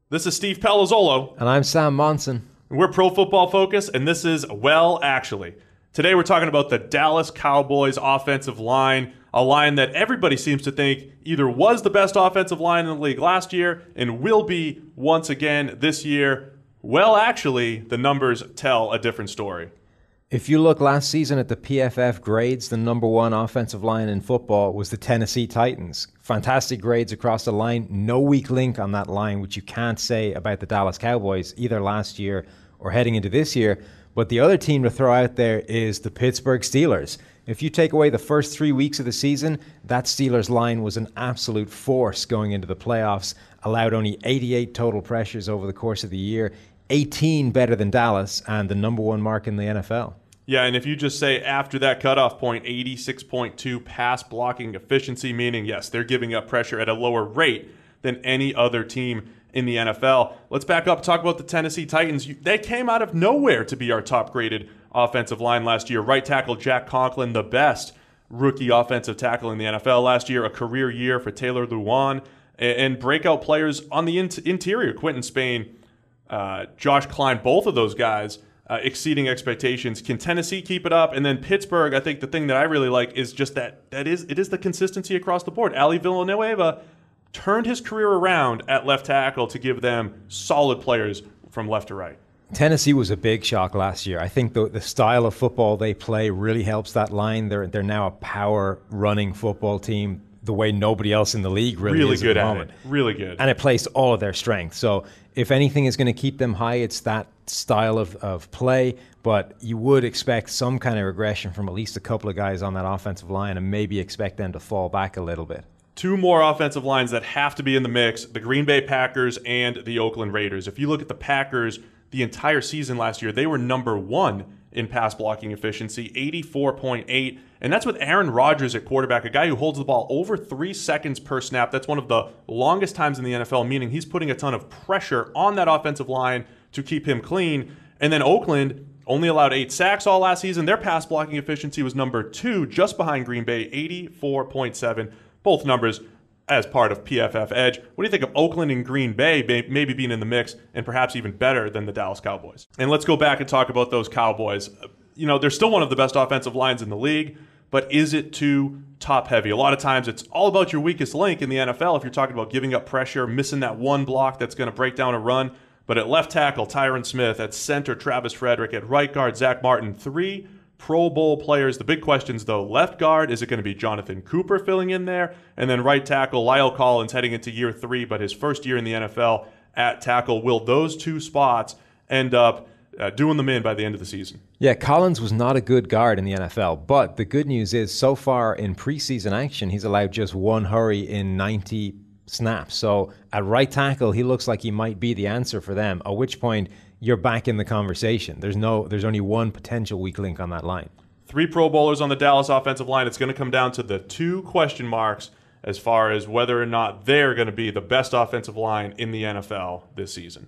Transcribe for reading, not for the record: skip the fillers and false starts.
This is Steve Palazzolo. And I'm Sam Monson. We're Pro Football Focus, and this is Well Actually. Today we're talking about the Dallas Cowboys offensive line, a line that everybody seems to think either was the best offensive line in the league last year and will be once again this year. Well, actually, the numbers tell a different story. If you look last season at the PFF Grades, the number one offensive line in football was the Tennessee Titans. Fantastic grades across the line. No weak link on that line, which you can't say about the Dallas Cowboys either last year or heading into this year. But the other team to throw out there is the Pittsburgh Steelers. If you take away the first 3 weeks of the season, that Steelers line was an absolute force going into the playoffs, allowed only 88 total pressures over the course of the year, 18 better than Dallas, and the number one mark in the NFL. Yeah, and if you just say after that cutoff point, 86.2 pass blocking efficiency, meaning, yes, they're giving up pressure at a lower rate than any other team in the NFL. Let's back up and talk about the Tennessee Titans. They came out of nowhere to be our top-graded offensive line last year. Right tackle Jack Conklin, the best rookie offensive tackle in the NFL last year, a career year for Taylor Lewan, and breakout players on the interior, Quentin Spain, Josh Klein, both of those guys exceeding expectations. Can Tennessee keep it up? And then Pittsburgh, I think the thing that I really like is just it is the consistency across the board. Ali Villanueva turned his career around at left tackle to give them solid players from left to right. Tennessee was a big shock last year. I think the style of football they play really helps that line. They're now a power running football team the way nobody else in the league really is good at the at moment. it. Really good. And it plays to all of their strength. So if anything is going to keep them high, it's that style of play. But you would expect some kind of regression from at least a couple of guys on that offensive line and maybe expect them to fall back a little bit. Two more offensive lines that have to be in the mix, the Green Bay Packers and the Oakland Raiders. If you look at the Packers, the entire season last year, they were number one in pass blocking efficiency, 84.8. And that's with Aaron Rodgers at quarterback, a guy who holds the ball over 3 seconds per snap. That's one of the longest times in the NFL, meaning he's putting a ton of pressure on that offensive line to keep him clean. And then Oakland only allowed 8 sacks all last season. Their pass blocking efficiency was number 2, just behind Green Bay, 84.7. Both numbers as part of PFF Edge. What do you think of Oakland and Green Bay maybe being in the mix and perhaps even better than the Dallas Cowboys? And let's go back and talk about those Cowboys. You know, they're still one of the best offensive lines in the league, but is it too top-heavy? A lot of times it's all about your weakest link in the NFL if you're talking about giving up pressure, missing that one block that's going to break down a run. But at left tackle, Tyron Smith. At center, Travis Frederick. At right guard, Zach Martin. 3 Pro Bowl players. The big questions, though, left guard, is it going to be Jonathan Cooper filling in there? And then right tackle, Lyle Collins heading into year 3, but his first year in the NFL at tackle. Will those 2 spots end up doing them in by the end of the season? Yeah, Collins was not a good guard in the NFL, but the good news is so far in preseason action, he's allowed just 1 hurry in 90 snaps. So at right tackle, he looks like he might be the answer for them, at which point you're back in the conversation. There's only one potential weak link on that line. 3 Pro Bowlers on the Dallas offensive line. It's going to come down to the 2 question marks as far as whether or not they're going to be the best offensive line in the NFL this season.